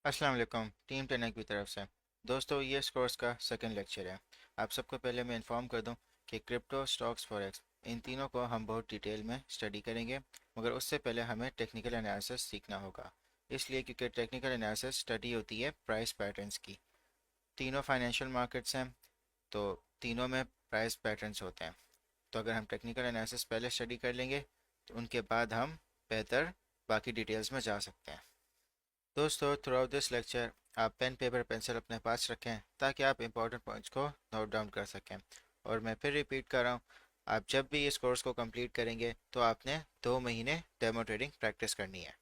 अस्सलाम वालेकुम टीम टेनक की तरफ से। दोस्तों, ये इस कोर्स का सेकंड लेक्चर है। आप सबको पहले मैं इन्फॉर्म कर दूं कि क्रिप्टो, स्टॉक्स, फॉरेक्स, इन तीनों को हम बहुत डिटेल में स्टडी करेंगे, मगर उससे पहले हमें टेक्निकल एनालिसिस सीखना होगा। इसलिए क्योंकि टेक्निकल एनालिसिस स्टडी होती है प्राइस पैटर्न्स की। तीनों फाइनेंशियल मार्केट्स हैं, तो तीनों में प्राइस पैटर्न्स होते हैं। तो अगर हम टेक्निकल एनालिसिस पहले स्टडी कर लेंगे तो उनके बाद हम बेहतर बाकी डिटेल्स में जा सकते हैं। दोस्तों, थ्रू आउट दिस लेक्चर आप पेन, पेपर, पेंसिल अपने पास रखें ताकि आप इंपॉर्टेंट पॉइंट्स को नोट डाउन कर सकें। और मैं फिर रिपीट कर रहा हूँ, आप जब भी इस कोर्स को कंप्लीट करेंगे तो आपने 2 महीने डेमो ट्रेडिंग प्रैक्टिस करनी है।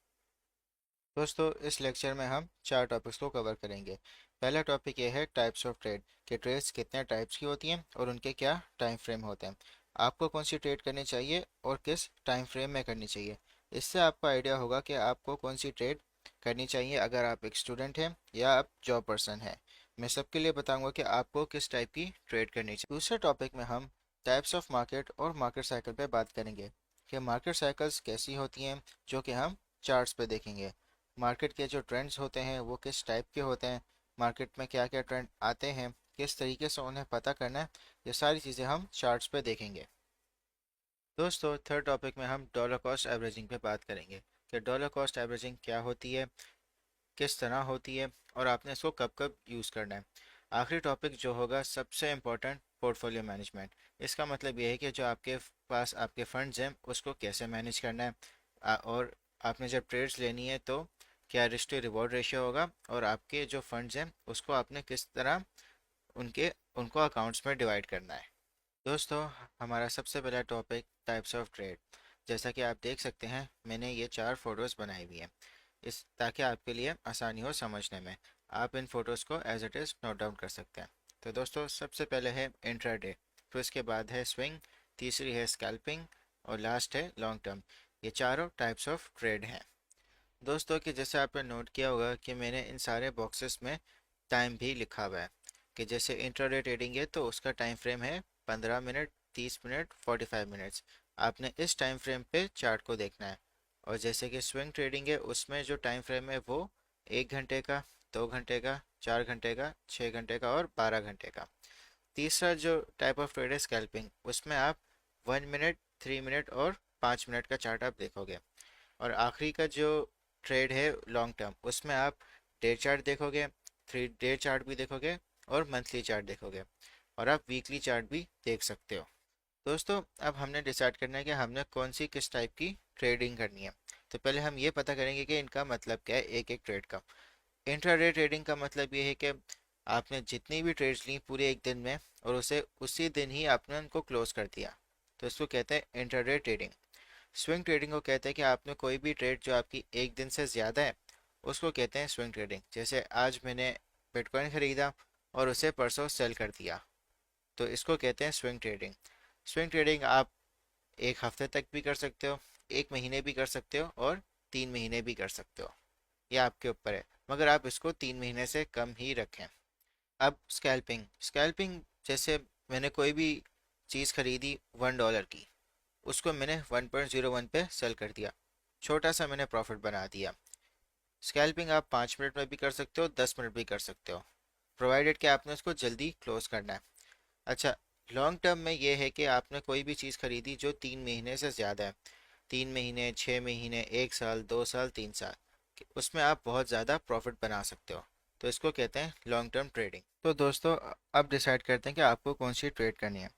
दोस्तों, इस लेक्चर में हम 4 टॉपिक्स को कवर करेंगे। पहला टॉपिक ये है टाइप्स ऑफ ट्रेड, कि ट्रेड्स कितने टाइप्स की होती हैं और उनके क्या टाइम फ्रेम होते हैं। आपको कौन सी ट्रेड करनी चाहिए और किस टाइम फ्रेम में करनी चाहिए। इससे आपको आइडिया होगा कि आपको कौन सी ट्रेड करनी चाहिए अगर आप एक स्टूडेंट हैं या आप जॉब पर्सन हैं। मैं सबके लिए बताऊंगा कि आपको किस टाइप की ट्रेड करनी चाहिए। दूसरे टॉपिक में हम टाइप्स ऑफ मार्केट और मार्केट साइकिल पे बात करेंगे कि मार्केट साइकिल्स कैसी होती हैं, जो कि हम चार्ट्स पे देखेंगे। मार्केट के जो ट्रेंड्स होते हैं वो किस टाइप के होते हैं, मार्केट में क्या क्या ट्रेंड आते हैं, किस तरीके से उन्हें पता करना है, ये सारी चीज़ें हम चार्ट्स पे देखेंगे। दोस्तों, थर्ड टॉपिक में हम डॉलर कॉस्ट एवरेजिंग पे बात करेंगे कि डॉलर कॉस्ट एवरेजिंग क्या होती है, किस तरह होती है और आपने इसको कब कब यूज़ करना है। आखिरी टॉपिक जो होगा सबसे इम्पोर्टेंट, पोर्टफोलियो मैनेजमेंट। इसका मतलब ये है कि जो आपके पास आपके फंड्स हैं उसको कैसे मैनेज करना है। और आपने जब ट्रेड्स लेनी है तो क्या रिस्क टू रिवॉर्ड रेशियो होगा, और आपके जो फंड्स हैं उसको आपने किस तरह उनके उनको अकाउंट्स में डिवाइड करना है। दोस्तों, हमारा सबसे पहला टॉपिक टाइप्स ऑफ ट्रेड। जैसा कि आप देख सकते हैं, मैंने ये 4 फोटोज़ बनाई हुई हैं इस ताकि आपके लिए आसानी हो समझने में। आप इन फ़ोटोज़ को as it is note down कर सकते हैं। तो दोस्तों, सबसे पहले है इंट्राडे, फिर उसके बाद है स्विंग, तीसरी है स्कैल्पिंग और लास्ट है लॉन्ग टर्म। ये चारों टाइप्स ऑफ ट्रेड हैं। दोस्तों, कि जैसे आपने नोट किया होगा कि मैंने इन सारे बॉक्सेस में टाइम भी लिखा हुआ है। कि जैसे इंट्राडे ट्रेडिंग है तो उसका टाइम फ्रेम है 15 मिनट, 30 मिनट, 45 मिनट्स। आपने इस टाइम फ्रेम पे चार्ट को देखना है। और जैसे कि स्विंग ट्रेडिंग है उसमें जो टाइम फ्रेम है वो 1 घंटे का, 2 घंटे का, 4 घंटे का, 6 घंटे का और 12 घंटे का। तीसरा जो टाइप ऑफ ट्रेड है स्कैल्पिंग, उसमें आप 1 मिनट, 3 मिनट और 5 मिनट का चार्ट आप देखोगे। और आखिरी का जो ट्रेड है लॉन्ग टर्म, उसमें आप डे चार्ट देखोगे, 3 डे चार्ट भी देखोगे और मंथली चार्ट देखोगे, और आप वीकली चार्ट भी देख सकते हो। दोस्तों, अब हमने डिसाइड करना है कि हमने कौन सी किस टाइप की ट्रेडिंग करनी है। तो पहले हम ये पता करेंगे कि इनका मतलब क्या है, एक एक ट्रेड का। इंट्राडे ट्रेडिंग का मतलब ये है कि आपने जितनी भी ट्रेड्स ली पूरे एक दिन में और उसे उसी दिन ही आपने उनको क्लोज कर दिया, तो इसको कहते हैं इंट्राडे ट्रेडिंग। स्विंग ट्रेडिंग को कहते हैं कि आपने कोई भी ट्रेड जो आपकी एक दिन से ज़्यादा है उसको कहते हैं स्विंग ट्रेडिंग। जैसे आज मैंने बिटकॉइन खरीदा और उसे परसों सेल कर दिया, तो इसको कहते हैं स्विंग ट्रेडिंग। स्विंग ट्रेडिंग आप 1 हफ्ते तक भी कर सकते हो, 1 महीने भी कर सकते हो और 3 महीने भी कर सकते हो। ये आपके ऊपर है, मगर आप इसको 3 महीने से कम ही रखें। अब स्कैल्पिंग, स्कैल्पिंग जैसे मैंने कोई भी चीज़ खरीदी $1 की, उसको मैंने 1.01 पे सेल कर दिया, छोटा सा मैंने प्रॉफिट बना दिया। स्कैल्पिंग आप 5 मिनट में भी कर सकते हो, 10 मिनट भी कर सकते हो, प्रोवाइडेड कि आपने उसको जल्दी क्लोज करना है। अच्छा, लॉन्ग टर्म में ये है कि आपने कोई भी चीज़ खरीदी जो 3 महीने से ज़्यादा है, 3 महीने, 6 महीने, 1 साल, 2 साल, 3 साल, उसमें आप बहुत ज़्यादा प्रॉफिट बना सकते हो, तो इसको कहते हैं लॉन्ग टर्म ट्रेडिंग। तो दोस्तों, अब डिसाइड करते हैं कि आपको कौन सी ट्रेड करनी है।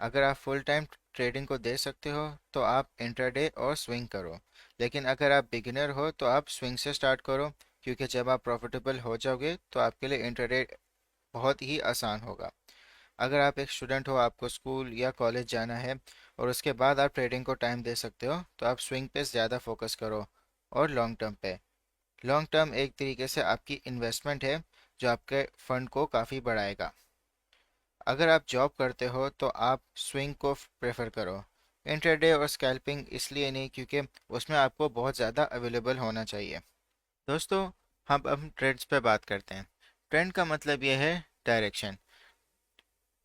अगर आप फुल टाइम ट्रेडिंग को दे सकते हो तो आप इंट्राडे और स्विंग करो, लेकिन अगर आप बिगिनर हो तो आप स्विंग से स्टार्ट करो, क्योंकि जब आप प्रॉफिटेबल हो जाओगे तो आपके लिए इंट्राडे बहुत ही आसान होगा। अगर आप एक स्टूडेंट हो, आपको स्कूल या कॉलेज जाना है और उसके बाद आप ट्रेडिंग को टाइम दे सकते हो, तो आप स्विंग पे ज़्यादा फोकस करो और लॉन्ग टर्म पे। लॉन्ग टर्म एक तरीके से आपकी इन्वेस्टमेंट है जो आपके फंड को काफ़ी बढ़ाएगा। अगर आप जॉब करते हो तो आप स्विंग को प्रेफर करो। इंट्राडे और स्कैल्पिंग इसलिए नहीं क्योंकि उसमें आपको बहुत ज़्यादा अवेलेबल होना चाहिए। दोस्तों, हम ट्रेंड्स पे बात करते हैं। ट्रेंड का मतलब ये है डायरेक्शन।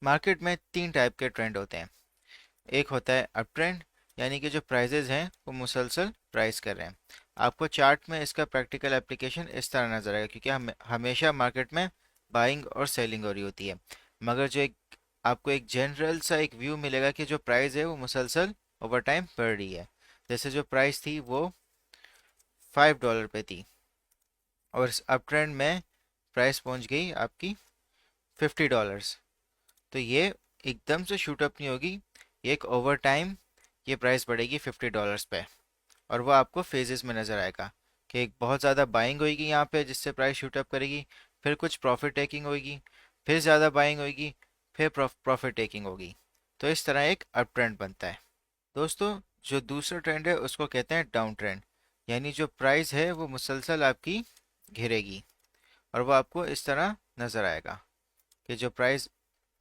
मार्केट में 3 टाइप के ट्रेंड होते हैं। एक होता है अप ट्रेंड, यानी कि जो प्राइजेज हैं वो मुसलसल प्राइस कर रहे हैं। आपको चार्ट में इसका प्रैक्टिकल एप्लीकेशन इस तरह नजर आएगा, क्योंकि हम हमेशा मार्केट में बाइंग और सेलिंग हो रही होती है। मगर जो एक आपको एक जनरल सा एक व्यू मिलेगा कि जो प्राइस है वो मुसलसल ओवर टाइम बढ़ रही है। जैसे जो प्राइस थी वो $5 पे थी, और इस अप ट्रेंड में प्राइस पहुंच गई आपकी $50। तो ये एकदम से शूट अप नहीं होगी, ये एक ओवर टाइम ये प्राइस बढ़ेगी $50 पे। और वो आपको फेजेस में नज़र आएगा कि एक बहुत ज़्यादा बाइंग होगी यहाँ पे जिससे प्राइस शूट अप करेगी, फिर कुछ प्रॉफिट टेकिंग होगी, फिर ज़्यादा बाइंग होगी, फिर प्रॉफिट टेकिंग होगी। तो इस तरह एक अप ट्रेंड बनता है। दोस्तों, जो दूसरा ट्रेंड है उसको कहते हैं डाउन ट्रेंड, यानी जो प्राइस है वो मुसलसल आपकी घिरेगी, और वो आपको इस तरह नज़र आएगा कि जो प्राइस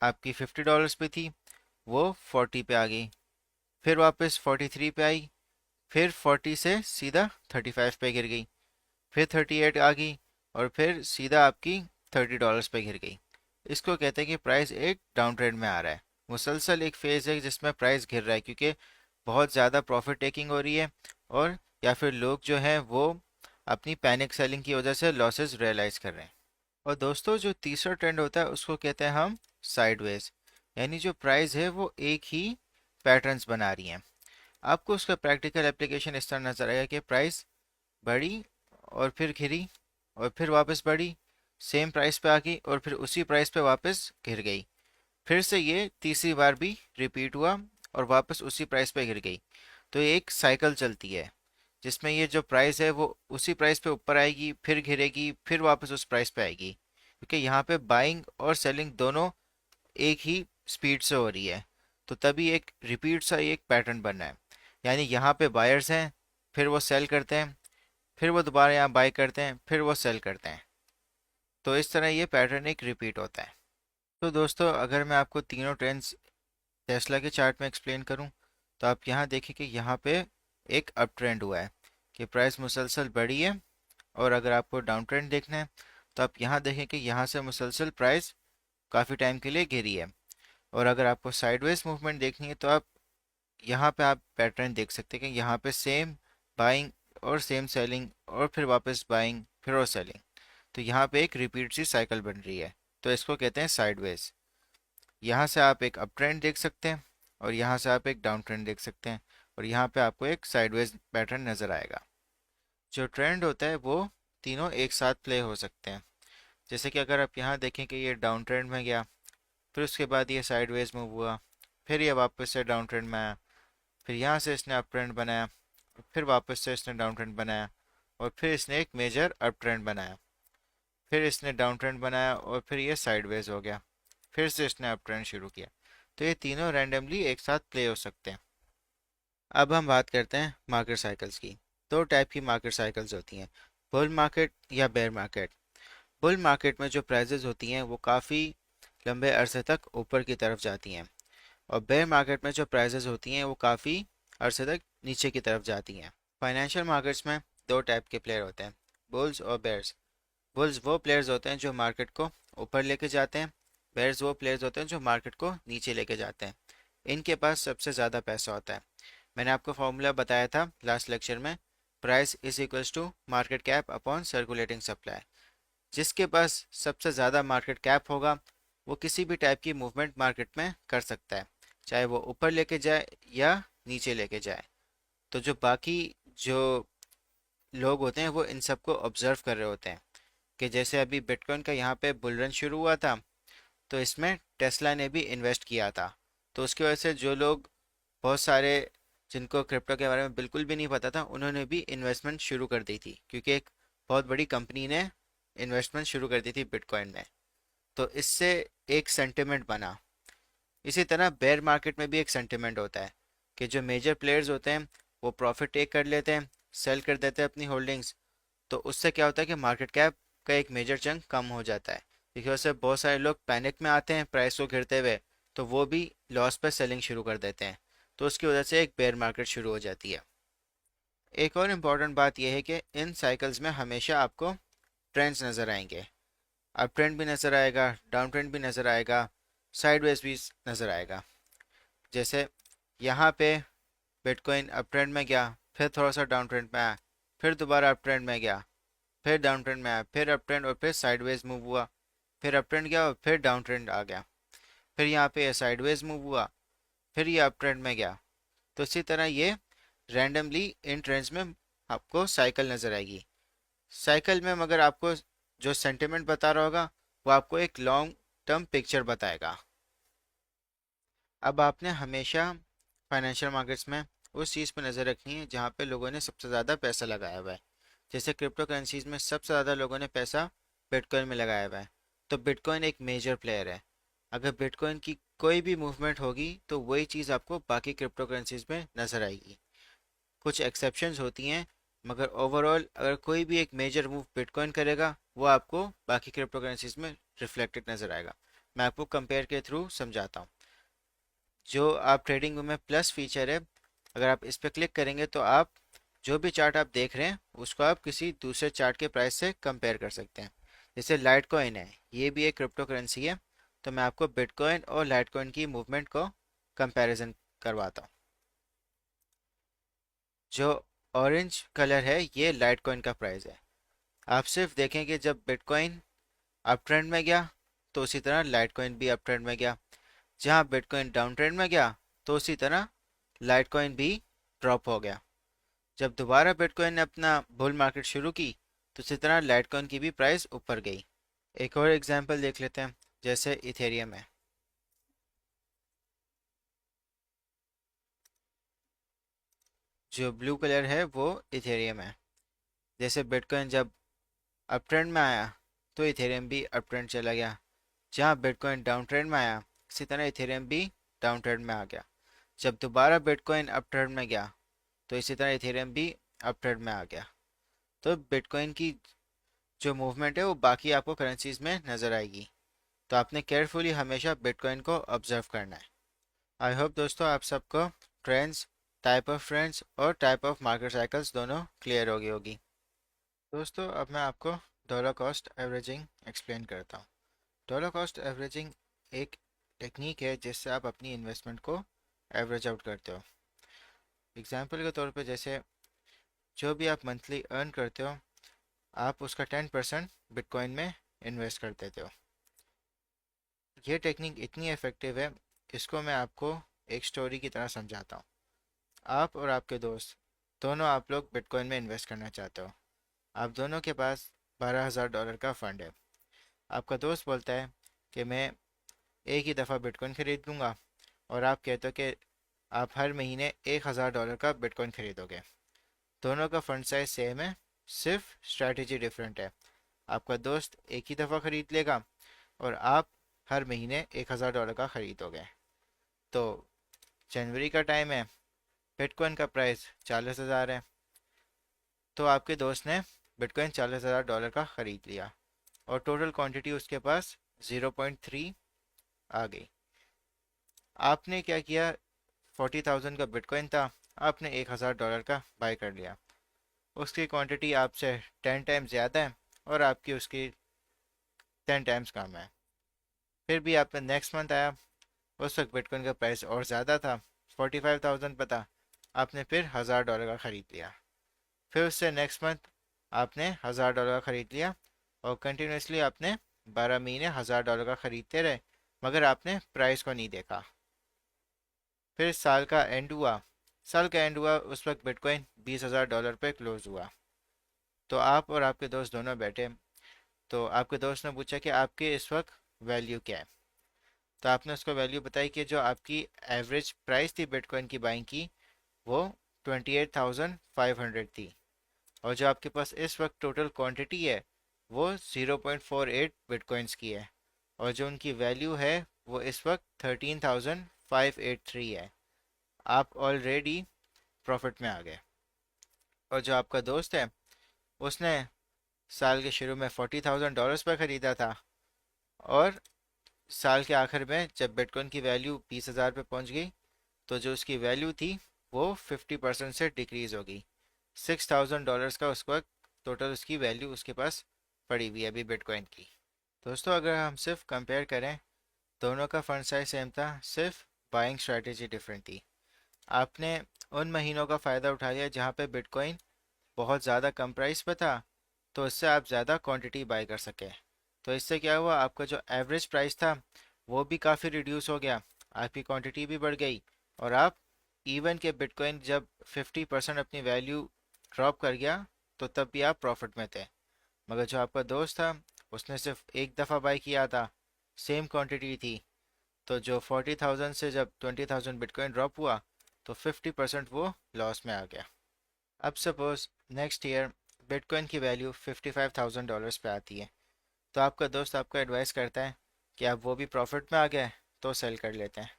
आपकी $50 पे थी वो 40 पे आ गई, फिर वापस 43 पे आई, फिर 40 से सीधा 35 पे गिर गई, फिर 38 आ गई, और फिर सीधा आपकी $30 पे गिर गई। इसको कहते हैं कि प्राइस एक डाउन ट्रेंड में आ रहा है। मुसलसल एक फेज है जिसमें प्राइस गिर रहा है, क्योंकि बहुत ज़्यादा प्रॉफिट टेकिंग हो रही है, और या फिर लोग जो हैं वो अपनी पैनिक सेलिंग की वजह से लॉसेस रियलाइज कर रहे हैं। और दोस्तों, जो तीसरा ट्रेंड होता है उसको कहते हैं हम साइडवेज, यानी जो प्राइस है वो एक ही पैटर्न्स बना रही है। आपको उसका प्रैक्टिकल एप्लीकेशन इस तरह नजर आएगा कि प्राइस बढ़ी और फिर गिरी और फिर वापस बढ़ी, सेम प्राइस पे आ गई और फिर उसी प्राइस पे वापस गिर गई, फिर से ये तीसरी बार भी रिपीट हुआ और वापस उसी प्राइस पे गिर गई। तो ये एक साइकिल चलती है जिसमें ये जो प्राइस है वो उसी प्राइस पे ऊपर आएगी, फिर गिरेगी, फिर वापस उस प्राइस पे आएगी, क्योंकि यहाँ पे बाइंग और सेलिंग दोनों एक ही स्पीड से हो रही है। तो तभी एक रिपीट सा एक पैटर्न बनना है, यानी यहाँ पे बायर्स हैं, फिर वो सेल करते हैं, फिर वो दोबारा यहाँ बाय करते हैं, फिर वो सेल करते हैं। तो इस तरह ये पैटर्न एक रिपीट होता है। तो दोस्तों, अगर मैं आपको तीनों ट्रेंड्स टेस्ला के चार्ट में एक्सप्लेन करूं, तो आप यहाँ देखें कि यहाँ पे एक अप ट्रेंड हुआ है कि प्राइस मुसलसल बढ़ी है। और अगर आपको डाउन ट्रेंड देखना है तो आप यहाँ देखें कि यहाँ से मुसलसल प्राइस काफ़ी टाइम के लिए गिरी है। और अगर आपको साइडवेज मूवमेंट देखनी है तो आप यहाँ पे आप पैटर्न देख सकते हैं कि यहाँ पे सेम बाइंग और सेम सेलिंग और फिर वापस बाइंग फिर और सेलिंग। तो यहाँ पे एक रिपीट सी साइकिल बन रही है, तो इसको कहते हैं साइडवेज। यहाँ से आप एक अप ट्रेंड देख सकते हैं और यहाँ से आप एक डाउन ट्रेंड देख सकते हैं, और यहाँ पे आपको एक साइडवेज पैटर्न नज़र आएगा। जो ट्रेंड होता है वो तीनों एक साथ प्ले हो सकते हैं। जैसे कि अगर आप यहाँ देखें कि ये डाउन ट्रेंड में गया, फिर उसके बाद ये साइडवेज मूव हुआ, फिर ये वापस से डाउन ट्रेंड में आया, फिर यहाँ से इसने अप ट्रेंड बनाया, फिर वापस से इसने डाउन ट्रेंड बनाया, और फिर इसने एक मेजर अप ट्रेंड बनाया, फिर इसने डाउन ट्रेंड बनाया, और फिर ये साइडवेज हो गया, फिर से इसने अप ट्रेंड शुरू किया। तो ये तीनों रैंडमली एक साथ प्ले हो सकते हैं। अब हम बात करते हैं मार्केट साइकिल्स की। दो टाइप की मार्केट साइकिल्स होती हैं, बुल मार्केट या बेयर मार्केट। बुल मार्केट में जो प्राइजेज होती हैं वो काफ़ी लंबे अरसे तक ऊपर की तरफ जाती हैं, और बेयर मार्केट में जो प्राइजेज होती हैं वो काफ़ी अरसे तक नीचे की तरफ जाती हैं। फाइनेंशियल मार्केट्स में दो टाइप के प्लेयर होते हैं, बुल्स और बेयर्स। बुल्स वो प्लेयर्स होते हैं जो मार्केट को ऊपर लेके जाते हैं, बेयर्स वो प्लेयर्स होते हैं जो मार्केट को नीचे लेके जाते हैं। इनके पास सबसे ज़्यादा पैसा होता है। मैंने आपको फॉर्मूला बताया था लास्ट लेक्चर में, price is equals to market cap upon circulating supply. जिसके पास सबसे ज़्यादा मार्केट कैप होगा वो किसी भी टाइप की मूवमेंट मार्केट में कर सकता है, चाहे वो ऊपर लेके जाए या नीचे लेके जाए। तो जो बाकी जो लोग होते हैं वो इन सबको ऑब्जर्व कर रहे होते हैं कि जैसे अभी बिटकॉइन का यहाँ पे बुल रन शुरू हुआ था, तो इसमें टेस्ला ने भी इन्वेस्ट किया था। तो उसकी वजह से जो लोग बहुत सारे जिनको क्रिप्टो के बारे में बिल्कुल भी नहीं पता था उन्होंने भी इन्वेस्टमेंट शुरू कर दी थी, क्योंकि एक बहुत बड़ी कंपनी ने इन्वेस्टमेंट शुरू कर दी थी बिटकॉइन में। तो इससे एक सेंटिमेंट बना। इसी तरह बेयर मार्केट में भी एक सेंटिमेंट होता है कि जो मेजर प्लेयर्स होते हैं वो प्रॉफिट टेक कर लेते हैं, सेल कर देते हैं अपनी होल्डिंग्स। तो उससे क्या होता है कि मार्केट कैप का एक मेजर चंक कम हो जाता है, क्योंकि उससे बहुत सारे लोग पैनिक में आते हैं प्राइस को गिरते हुए, तो वो भी लॉस पर सेलिंग शुरू कर देते हैं। तो उसकी वजह से एक बेयर मार्केट शुरू हो जाती है। एक और इम्पॉर्टेंट बात यह है कि इन साइकिल्स में हमेशा आपको ट्रेंड्स नज़र आएंगे। अप ट्रेंड भी नज़र आएगा, डाउन ट्रेंड भी नज़र आएगा, साइडवेज भी नज़र आएगा। जैसे यहाँ पे बिटकॉइन अप ट्रेंड में गया, फिर थोड़ा सा डाउन ट्रेंड में आया, फिर दोबारा अप ट्रेंड में गया, फिर डाउन ट्रेंड में आया, फिर अप ट्रेंड और फिर साइडवेज मूव हुआ, फिर अप ट्रेंड गया और फिर डाउन ट्रेंड आ गया, फिर यहाँ पे साइडवेज मूव हुआ, फिर ये अप ट्रेंड में गया। तो इसी तरह ये रैंडमली इन ट्रेंड्स में आपको साइकिल नज़र आएगी। साइकिल में मगर आपको जो सेंटिमेंट बता रहा होगा वो आपको एक लॉन्ग टर्म पिक्चर बताएगा। अब आपने हमेशा फाइनेंशियल मार्केट्स में उस चीज़ पर नज़र रखनी है जहाँ पे लोगों ने सबसे ज़्यादा पैसा लगाया हुआ है। जैसे क्रिप्टो करेंसीज में सबसे ज़्यादा लोगों ने पैसा बिटकॉइन में लगाया हुआ है, तो बिटकॉइन एक मेजर प्लेयर है। अगर बिटकॉइन की कोई भी मूवमेंट होगी तो वही चीज़ आपको बाकी क्रिप्टो करेंसीज में नज़र आएगी। कुछ एक्सेप्शंस होती हैं, मगर ओवरऑल अगर कोई भी एक मेजर मूव बिटकॉइन करेगा वो आपको बाकी क्रिप्टो करेंसीज में रिफ्लेक्टेड नज़र आएगा। मैं आपको कंपेयर के थ्रू समझाता हूँ। जो आप ट्रेडिंग व्यू में प्लस फीचर है, अगर आप इस पर क्लिक करेंगे तो आप जो भी चार्ट आप देख रहे हैं उसको आप किसी दूसरे चार्ट के प्राइस से कंपेयर कर सकते हैं। जैसे लाइट कॉइन है, ये भी एक क्रिप्टो करेंसी है, तो मैं आपको बिटकॉइन और लाइट कॉइन की मूवमेंट को कंपैरिजन करवाता हूँ। जो ऑरेंज कलर है ये लाइट कॉइन का प्राइस है। आप सिर्फ देखें कि जब बिटकॉइन अप ट्रेंड में गया तो उसी तरह लाइट कॉइन भी अप ट्रेंड में गया, जहाँ बिटकॉइन डाउन ट्रेंड में गया तो उसी तरह लाइट कॉइन भी ड्रॉप हो गया। जब दोबारा बिटकॉइन ने अपना बुल मार्केट शुरू की तो इसी तरह लाइट कॉइन की भी प्राइस ऊपर गई। एक और एग्जांपल देख लेते हैं, जैसे इथेरियम है। जो ब्लू कलर है वो इथेरियम है। जैसे बिटकॉइन जब अप ट्रेंड में आया तो इथेरियम भी अप ट्रेंड चला गया, जहाँ बिटकॉइन डाउन ट्रेंड में आया इसी तरह इथेरियम भी डाउन ट्रेंड में आ गया। जब दोबारा बिटकॉइन अप ट्रेंड में गया तो इसी तरह इथेरियम भी अप ट्रेंड में आ गया। तो बिटकॉइन की जो मूवमेंट है वो बाकी आपको करेंसीज में नज़र आएगी, तो आपने केयरफुली हमेशा बिटकॉइन को ऑब्जर्व करना है। आई होप दोस्तों आप सबको ट्रेंड्स, टाइप ऑफ ट्रेंड्स और टाइप ऑफ मार्केट साइकिल्स दोनों क्लियर हो गई होगी। दोस्तों अब मैं आपको डॉलर कॉस्ट एवरेजिंग एक्सप्लेन करता हूँ। डॉलर कॉस्ट एवरेजिंग एक टेक्निक है जिससे आप अपनी इन्वेस्टमेंट को एवरेज आउट करते हो। एग्जाम्पल के तौर पे जैसे जो भी आप मंथली अर्न करते हो आप उसका 10% बिटकॉइन में इन्वेस्ट कर देते हो। ये टेक्निक इतनी इफ़ेक्टिव है, इसको मैं आपको एक स्टोरी की तरह समझाता हूँ। आप और आपके दोस्त दोनों आप लोग बिटकॉइन में इन्वेस्ट करना चाहते हो। आप दोनों के पास $12,000 का फ़ंड है। आपका दोस्त बोलता है कि मैं एक ही दफ़ा बिटकॉइन खरीद लूँगा, और आप कहते हो कि आप हर महीने $1,000 का बिटकॉइन खरीदोगे। दोनों का फंड साइज सेम है, सिर्फ स्ट्रैटेजी डिफरेंट है। आपका दोस्त एक ही दफ़ा खरीद लेगा और आप हर महीने $1,000 का खरीदोगे। तो जनवरी का टाइम है, बिटकॉइन का प्राइस 40,000 है, तो आपके दोस्त ने बिटकॉइन $40,000 का खरीद लिया और टोटल क्वांटिटी उसके पास 0.3 आ गई। आपने क्या किया, 40,000 का बिटकॉइन था, आपने $1,000 का बाय कर लिया। उसकी क्वांटिटी आपसे 10 टाइम्स ज़्यादा है और आपकी उसकी 10 टाइम्स कम है। फिर भी आपका नेक्स्ट मंथ आया, उस वक्त बिटकॉइन का प्राइस और ज़्यादा था, 45,000 पता, आपने फिर $1,000 का ख़रीद लिया। फिर उससे नेक्स्ट मंथ आपने $1,000 का ख़रीद लिया और कंटिन्यूसली आपने 12 महीने $1,000 का ख़रीदते रहे, मगर आपने प्राइस को नहीं देखा। फिर साल का एंड हुआ, उस वक्त बिटकॉइन $20,000 पे क्लोज हुआ। तो आप और आपके दोस्त दोनों बैठे, तो आपके दोस्त ने पूछा कि आपके इस वक्त वैल्यू क्या है। तो आपने उसको वैल्यू बताई कि जो आपकी एवरेज प्राइस थी बिटकॉइन की बाइंग की वो 28,500 थी, और जो आपके पास इस वक्त टोटल क्वांटिटी है वो 0.48 बिटकॉइंस की है, और जो उनकी वैल्यू है वो इस वक्त 13,583 है। आप ऑलरेडी प्रॉफिट में आ गए। और जो आपका दोस्त है उसने साल के शुरू में $40,000 पर ख़रीदा था, और साल के आखिर में जब बिटकॉइन की वैल्यू 20,000 पे पहुंच गई तो जो उसकी वैल्यू थी वो 50% से डिक्रीज हो गई। $6,000 का उस वक्त टोटल उसकी वैल्यू उसके पास पड़ी हुई है अभी बिटकॉइन की। दोस्तों अगर हम सिर्फ कंपेयर करें, दोनों का फंड साइज सेम था, सिर्फ बाइंग स्ट्रेटेजी डिफरेंट थी। आपने उन महीनों का फ़ायदा उठा लिया जहाँ पे बिटकॉइन बहुत ज़्यादा कम प्राइस पे था, तो इससे आप ज़्यादा क्वांटिटी बाय कर सके। तो इससे क्या हुआ, आपका जो एवरेज प्राइस था वो भी काफ़ी रिड्यूस हो गया, आपकी क्वांटिटी भी बढ़ गई, और आप इवन के बिटकॉइन जब 50% अपनी वैल्यू ड्रॉप कर गया तो तब भी आप प्रॉफिट में थे। मगर जो आपका दोस्त था उसने सिर्फ एक दफ़ा बाय किया था, सेम क्वांटिटी थी, तो जो 40,000 से जब 20,000 बिटकॉइन ड्रॉप हुआ तो 50% वो लॉस में आ गया। अब सपोज नेक्स्ट ईयर बिटकॉइन की वैल्यू $55,000 पे आती है, तो आपका दोस्त आपको एडवाइस करता है कि आप वो भी प्रॉफिट में आ गए तो सेल कर लेते हैं,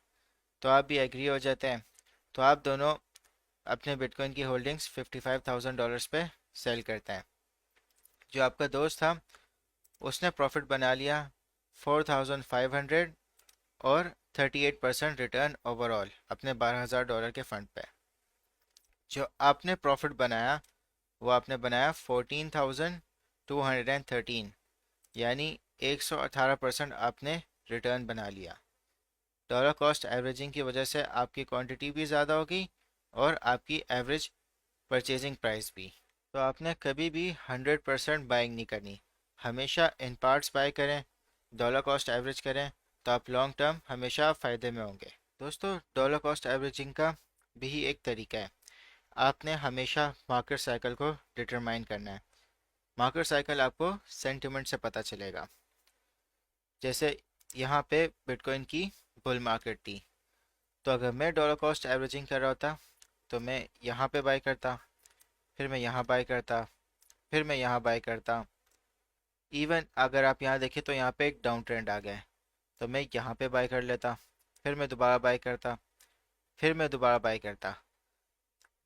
तो आप भी एग्री हो जाते हैं। तो आप दोनों अपने बिटकॉइन की होल्डिंग्स $55,000 पे सेल करते हैं। जो आपका दोस्त था उसने प्रॉफिट बना लिया 4,500 और 38% रिटर्न ओवरऑल अपने $12,000 के फंड पे। जो आपने प्रॉफिट बनाया वो आपने बनाया 14,213, यानी 118% आपने रिटर्न बना लिया। डॉलर कॉस्ट एवरेजिंग की वजह से आपकी क्वांटिटी भी ज़्यादा होगी और आपकी एवरेज परचेजिंग प्राइस भी। तो आपने कभी भी 100% बाइंग नहीं करनी, हमेशा इन पार्ट्स बाय करें, डॉलर कॉस्ट एवरेज करें, तो आप लॉन्ग टर्म हमेशा फ़ायदे में होंगे। दोस्तों, डॉलर कॉस्ट एवरेजिंग का भी एक तरीका है। आपने हमेशा मार्केट साइकिल को डिटरमाइन करना है। मार्केट साइकिल आपको सेंटिमेंट से पता चलेगा। जैसे यहाँ पे बिटकॉइन की बुल मार्केट थी, तो अगर मैं डॉलर कॉस्ट एवरेजिंग कर रहा होता तो मैं यहाँ पे बाय करता, फिर मैं यहाँ बाय करता, फिर मैं यहाँ बाय करता। इवन अगर आप यहाँ देखें तो यहाँ पे एक डाउन ट्रेंड आ गया है, तो मैं यहाँ पे बाय कर लेता, फिर मैं दोबारा बाय करता, फिर मैं दोबारा बाय करता।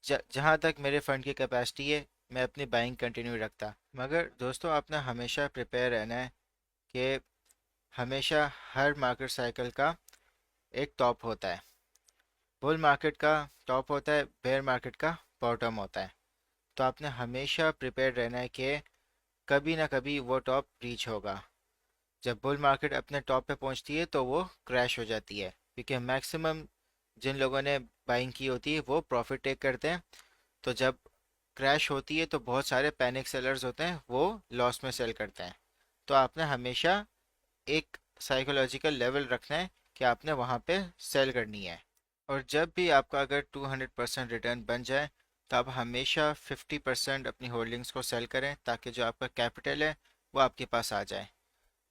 जहाँ तक मेरे फंड की कैपेसिटी है मैं अपनी बाइंग कंटिन्यू रखता। मगर दोस्तों, आपने हमेशा प्रिपेयर रहना है कि हमेशा हर मार्केट साइकिल का एक टॉप होता है। बुल मार्केट का टॉप होता है, बेयर मार्केट का बॉटम होता है। तो आपने हमेशा प्रिपेयर रहना है कि कभी ना कभी वो टॉप रीच होगा। जब बुल मार्केट अपने टॉप पे पहुंचती है तो वो क्रैश हो जाती है, क्योंकि मैक्सिमम जिन लोगों ने बाइंग की होती है वो प्रॉफिट टेक करते हैं। तो जब क्रैश होती है तो बहुत सारे पैनिक सेलर्स होते हैं, वो लॉस में सेल करते हैं। तो आपने हमेशा एक साइकोलॉजिकल लेवल रखना है कि आपने वहाँ पे सेल करनी है। और जब भी आपका अगर 200% रिटर्न बन जाए तो आप हमेशा 50% अपनी होल्डिंग्स को सेल करें, ताकि जो आपका कैपिटल है वो आपके पास आ जाए।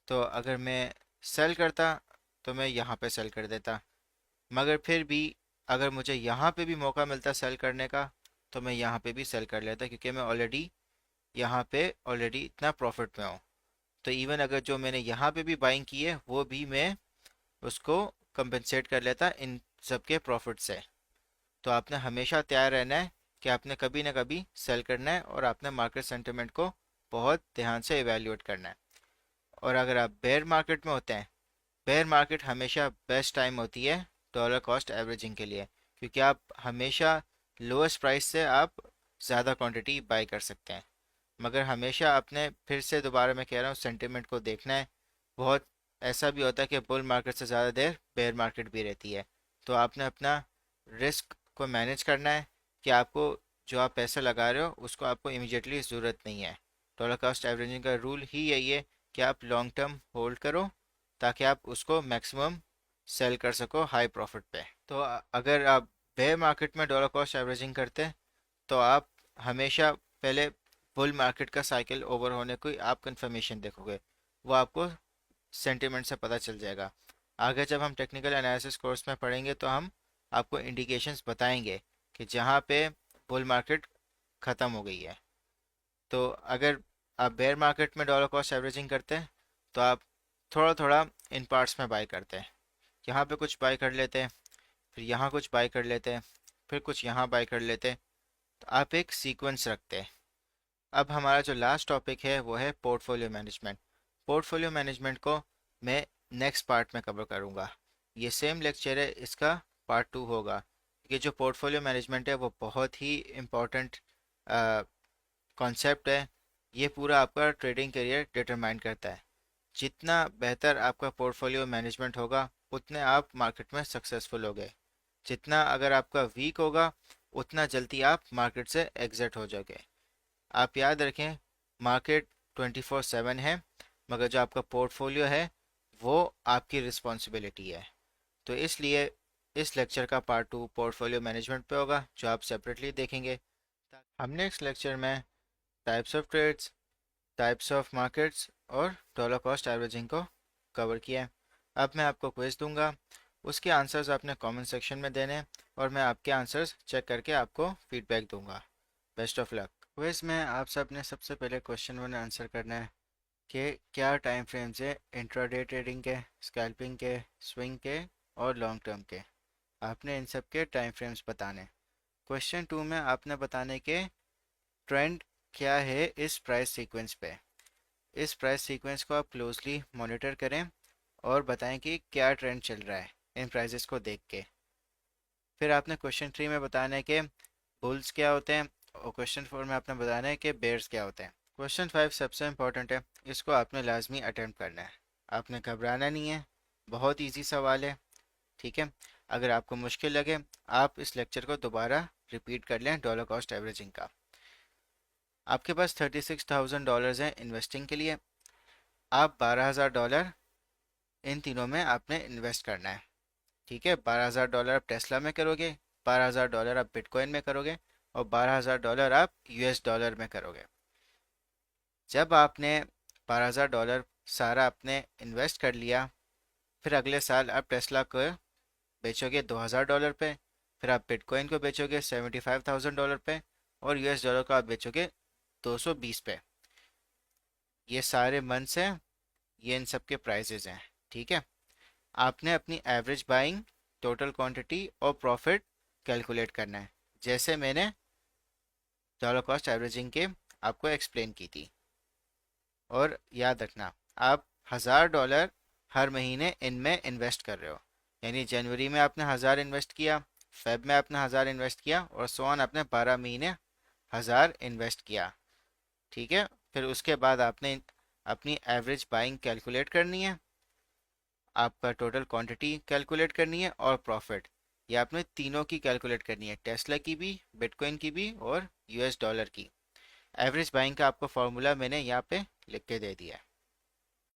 तो अगर मैं सेल करता तो मैं यहाँ पे सेल कर देता, मगर फिर भी अगर मुझे यहाँ पे भी मौका मिलता सेल करने का तो मैं यहाँ पे भी सेल कर लेता, क्योंकि मैं ऑलरेडी यहाँ पे ऑलरेडी इतना प्रॉफिट में हूँ। तो इवन अगर जो मैंने यहाँ पे भी बाइंग की है वो भी मैं उसको कंपनसेट कर लेता इन सब के प्रॉफिट से। तो आपने हमेशा तैयार रहना है कि आपने कभी ना कभी सेल करना है, और आपने मार्केट सेंटिमेंट को बहुत ध्यान से इवेल्युएट करना है। और अगर आप बेयर मार्केट में होते हैं, बेयर मार्केट हमेशा बेस्ट टाइम होती है डॉलर कॉस्ट एवरेजिंग के लिए, क्योंकि आप हमेशा लोएस्ट प्राइस से आप ज़्यादा क्वांटिटी बाय कर सकते हैं। मगर हमेशा आपने, फिर से दोबारा मैं कह रहा हूँ, सेंटिमेंट को देखना है। बहुत ऐसा भी होता है कि बुल मार्केट से ज़्यादा देर बेयर मार्केट भी रहती है। तो आपने अपना रिस्क को मैनेज करना है कि आपको जो आप पैसा लगा रहे हो उसको आपको इमीडिएटली ज़रूरत नहीं है। डॉलर कॉस्ट एवरेजिंग का रूल ही यही है कि आप लॉन्ग टर्म होल्ड करो, ताकि आप उसको मैक्सिमम सेल कर सको हाई प्रॉफिट पे। तो अगर आप बेयर मार्केट में डॉलर कॉस्ट एवरेजिंग करते हैं तो आप हमेशा पहले बुल मार्केट का साइकिल ओवर होने को आप कंफर्मेशन देखोगे, वो आपको सेंटिमेंट से पता चल जाएगा। आगे जब हम टेक्निकल एनालिसिस कोर्स में पढ़ेंगे तो हम आपको इंडिकेशंस बताएंगे कि जहाँ पे बुल मार्केट ख़त्म हो गई है। तो अगर आप बेयर मार्केट में डॉलर कॉस्ट एवरेजिंग करते हैं तो आप थोड़ा थोड़ा इन पार्ट्स में बाय करते हैं। यहाँ पे कुछ बाय कर लेते हैं, फिर यहाँ कुछ बाय कर लेते हैं, फिर कुछ यहाँ बाय कर लेते हैं। तो आप एक सीक्वेंस रखते हैं। अब हमारा जो लास्ट टॉपिक है वो है पोर्टफोलियो मैनेजमेंट। पोर्टफोलियो मैनेजमेंट को मैं नेक्स्ट पार्ट में कवर करूँगा। ये सेम लेक्चर है, इसका पार्ट 2 होगा। ये जो पोर्टफोलियो मैनेजमेंट है वो बहुत ही इम्पोर्टेंट कॉन्सेप्ट है। ये पूरा आपका ट्रेडिंग करियर डिटरमाइन करता है। जितना बेहतर आपका पोर्टफोलियो मैनेजमेंट होगा उतने आप मार्केट में सक्सेसफुल होगे। जितना अगर आपका वीक होगा उतना जल्दी आप मार्केट से एग्जिट हो जाओगे। आप याद रखें, मार्केट 24/7 है, मगर जो आपका पोर्टफोलियो है वो आपकी रिस्पॉन्सिबिलिटी है। तो इसलिए इस लेक्चर का पार्ट 2 पोर्टफोलियो मैनेजमेंट पे होगा, जो आप सेपरेटली देखेंगे। हमने इस लेक्चर में types of trades, types of markets और डॉलर कॉस्ट एवरेजिंग को कवर किया है। अब मैं आपको क्विज दूंगा, उसके आंसर्स आपने कमेंट सेक्शन में देने हैं और मैं आपके आंसर्स चेक करके आपको फीडबैक दूंगा। Best of luck. क्विज में आप सब ने सबसे पहले क्वेश्चन 1 आंसर करना है कि क्या टाइम फ्रेम्स है इंट्राडे ट्रेडिंग के, स्कैल्पिंग के, स्विंग के और लॉन्ग टर्म के। आपने इन सब के टाइम फ्रेम्स बताने। क्वेश्चन 2 में आपने बताने के ट्रेंड क्या है इस प्राइस सीक्वेंस पे। इस प्राइस सीक्वेंस को आप क्लोजली मॉनिटर करें और बताएं कि क्या ट्रेंड चल रहा है इन प्राइसेस को देख के। फिर आपने क्वेश्चन 3 में बताना है कि बुल्स क्या होते हैं और क्वेश्चन 4 में आपने बताना है कि बेयर्स क्या होते हैं। क्वेश्चन 5 सबसे इंपॉर्टेंट है, इसको आपने लाजमी अटेम्प्ट करना है। आपने घबराना नहीं है, बहुत इजी सवाल है। ठीक है, अगर आपको मुश्किल लगे आप इस लेक्चर को दोबारा रिपीट कर लें डॉलर कॉस्ट एवरेजिंग का। आपके पास $36,000 हैं इन्वेस्टिंग के लिए। आप $12,000 इन तीनों में आपने इन्वेस्ट करना है। ठीक है, $12,000 आप टेस्ला में करोगे, $12,000 आप बिटकॉइन में करोगे और $12,000 आप यूएस डॉलर में करोगे। जब आपने $12,000 सारा आपने इन्वेस्ट कर लिया, फिर अगले साल आप टेस्ला को बेचोगे $2,000 पे, फिर आप बिटकॉइन को बेचोगे $75,000 पे और यूएस डॉलर को आप बेचोगे 220 पे। ये सारे मंथ्स हैं, ये इन सब के प्राइजेज हैं। ठीक है, आपने अपनी एवरेज बाइंग, टोटल क्वांटिटी और प्रॉफिट कैलकुलेट करना है, जैसे मैंने डॉलर कॉस्ट एवरेजिंग के आपको एक्सप्लेन की थी। और याद रखना, आप $1,000 हर महीने इनमें इन्वेस्ट कर रहे हो। यानी जनवरी में आपने 1,000 इन्वेस्ट किया, फेब में आपने 1,000 इन्वेस्ट किया और सो ऑन आपने 12 महीने 1,000 इन्वेस्ट किया। ठीक है, फिर उसके बाद आपने अपनी एवरेज बाइंग कैलकुलेट करनी है, आपका टोटल क्वांटिटी कैलकुलेट करनी है और प्रॉफिट, ये आपने तीनों की कैलकुलेट करनी है, टेस्ला की भी, बिटकॉइन की भी और यूएस डॉलर की। एवरेज बाइंग का आपको फॉर्मूला मैंने यहाँ पे लिख के दे दिया है।